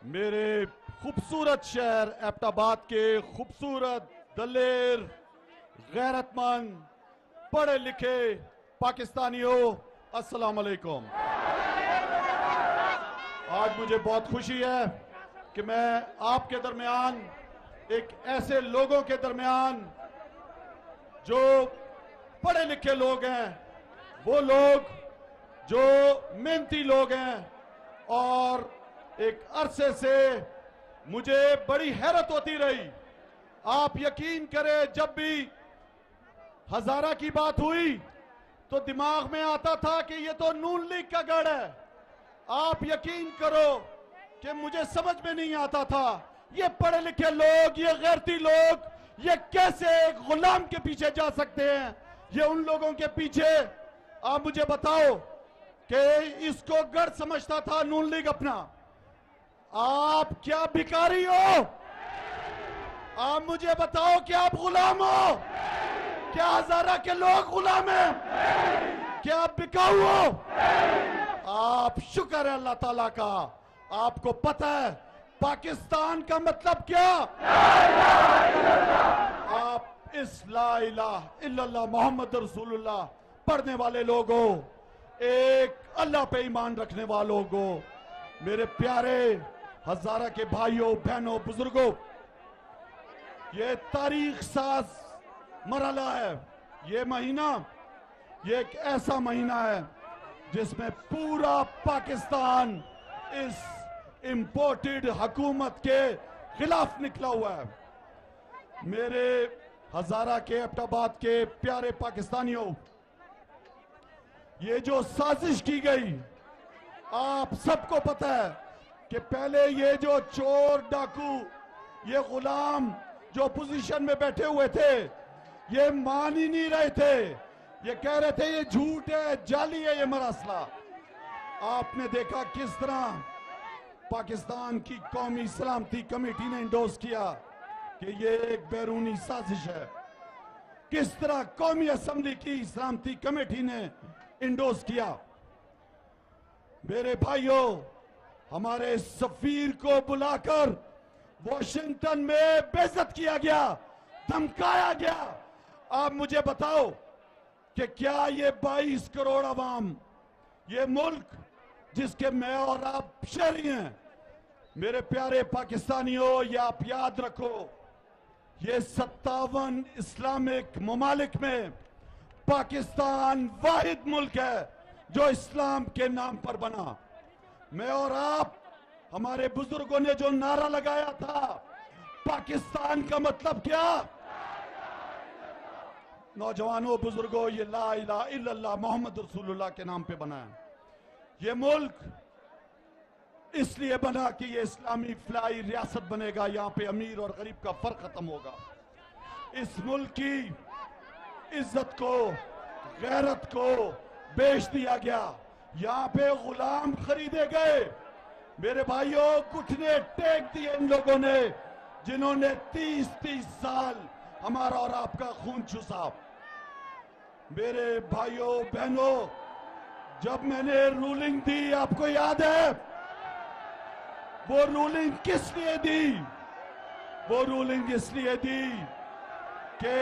میرے خوبصورت شہر ایبٹ آباد کے خوبصورت دلیر غیرت مند پڑھے لکھے پاکستانیوں، السلام علیکم۔ آج مجھے بہت خوشی ہے کہ میں آپ کے درمیان ایک ایسے لوگوں کے درمیان جو پڑھے لکھے لوگ ہیں، وہ لوگ جو محنتی لوگ ہیں، اور ایک عرصے سے مجھے بڑی حیرت ہوتی رہی۔ آپ یقین کریں، جب بھی ہزارہ کی بات ہوئی تو دماغ میں آتا تھا کہ یہ تو نون لیگ کا گڑھ ہے۔ آپ یقین کرو کہ مجھے سمجھ میں نہیں آتا تھا یہ پڑھے لکھے لوگ، یہ غیرتی لوگ، یہ کیسے ایک غلام کے پیچھے جا سکتے ہیں۔ یہ ان لوگوں کے پیچھے، آپ مجھے بتاؤ کہ اس کو گڑھ سمجھتا تھا نون لیگ اپنا۔ آپ کیا بھکاری ہو؟ آپ مجھے بتاؤ کہ آپ غلام ہو؟ کیا ہزارہ کے لوگ غلام ہیں؟ کیا آپ بکاؤ ہو؟ آپ شکر ہے اللہ تعالیٰ کا، آپ کو پتہ ہے پاکستان کا مطلب کیا؟ آپ اس لا الہ الا اللہ محمد رسول اللہ پڑھنے والے لوگ ہو، ایک اللہ پہ ایمان رکھنے والوں کو۔ میرے پیارے ہزارہ کے بھائیوں، بہنوں، بزرگوں، یہ تاریخ ساز مرحلہ ہے۔ یہ مہینہ، یہ ایک ایسا مہینہ ہے جس میں پورا پاکستان اس امپورٹڈ حکومت کے خلاف نکلا ہوا ہے۔ میرے ہزارہ کے ایبٹ آباد کے پیارے پاکستانیوں، یہ جو سازش کی گئی، آپ سب کو پتہ ہے کہ پہلے یہ جو چور ڈاکو، یہ غلام جو پوزیشن میں بیٹھے ہوئے تھے، یہ مان ہی نہیں رہے تھے۔ یہ کہہ رہے تھے یہ جھوٹ ہے، جعلی ہے یہ مراسلہ۔ آپ نے دیکھا کس طرح پاکستان کی قومی سلامتی کمیٹی نے انڈوس کیا کہ یہ ایک بیرونی سازش ہے۔ کس طرح قومی اسمبلی کی سلامتی کمیٹی نے انڈوس کیا۔ میرے بھائیوں، ہمارے سفیر کو بلا کر واشنگٹن میں بے عزت کیا گیا، دھمکایا گیا۔ آپ مجھے بتاؤ کہ کیا یہ 22 کروڑ عوام، یہ ملک جس کے میں اور آپ شہری ہیں، میرے پیارے پاکستانیوں، یہ آپ یاد رکھو، یہ 57 اسلامک ممالک میں پاکستان واحد ملک ہے جو اسلام کے نام پر بنا۔ میں اور آپ، ہمارے بزرگوں نے جو نعرہ لگایا تھا، پاکستان کا مطلب کیا؟ نوجوانوں، بزرگوں، یہ لا الہ الا اللہ محمد رسول اللہ کے نام پہ بنا ہے۔ یہ ملک اس لیے بنا کہ یہ اسلامی فلاحی ریاست بنے گا، یہاں پہ امیر اور غریب کا فرق ختم ہوگا۔ اس ملک کی عزت کو، غیرت کو بیچ دیا گیا، یہاں پہ غلام خریدے گئے۔ میرے بھائیوں، گھٹنے ٹیک دیے ان لوگوں نے جنہوں نے 30 سال ہمارا اور آپ کا خون چوسا۔ میرے بھائیوں، بہنوں، جب میں نے رولنگ دی، آپ کو یاد ہے وہ رولنگ کس لیے دی؟ وہ رولنگ اس لیے دی کہ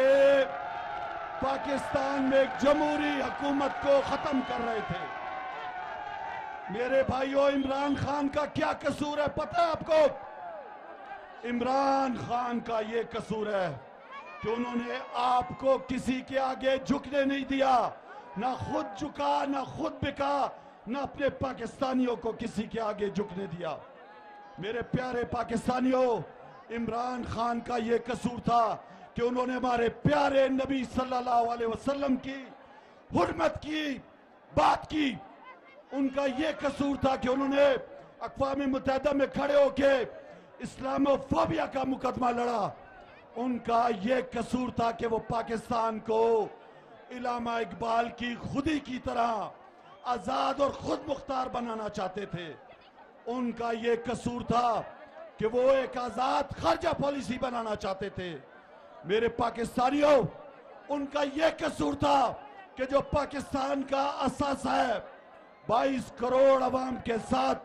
پاکستان میں ایک جمہوری حکومت کو ختم کر رہے تھے۔ میرے بھائیوں، عمران خان کا کیا قصور ہے پتہ ہے آپ کو؟ عمران خان کا یہ قصور ہے کہ انہوں نے آپ کو کسی کے آگے جھکنے نہیں دیا، نہ خود جھکا، نہ خود بکا، نہ اپنے پاکستانیوں کو کسی کے آگے جھکنے دیا۔ میرے پیارے پاکستانیوں، عمران خان کا یہ قصور تھا کہ انہوں نے ہمارے پیارے نبی صلی اللہ علیہ وسلم کی حرمت کی بات کی۔ ان کا یہ قصور تھا کہ انہوں نے اقوام متحدہ میں کھڑے ہو کے اسلامو فوبیا کا مقدمہ لڑا۔ ان کا یہ قصور تھا کہ وہ پاکستان کو علامہ اقبال کی خودی کی طرح آزاد اور خود مختار بنانا چاہتے تھے۔ ان کا یہ قصور تھا کہ وہ ایک آزاد خارجہ پالیسی بنانا چاہتے تھے۔ میرے پاکستانیوں، ان کا یہ قصور تھا کہ جو پاکستان کا اساس ہے، 22 کروڑ عوام کے ساتھ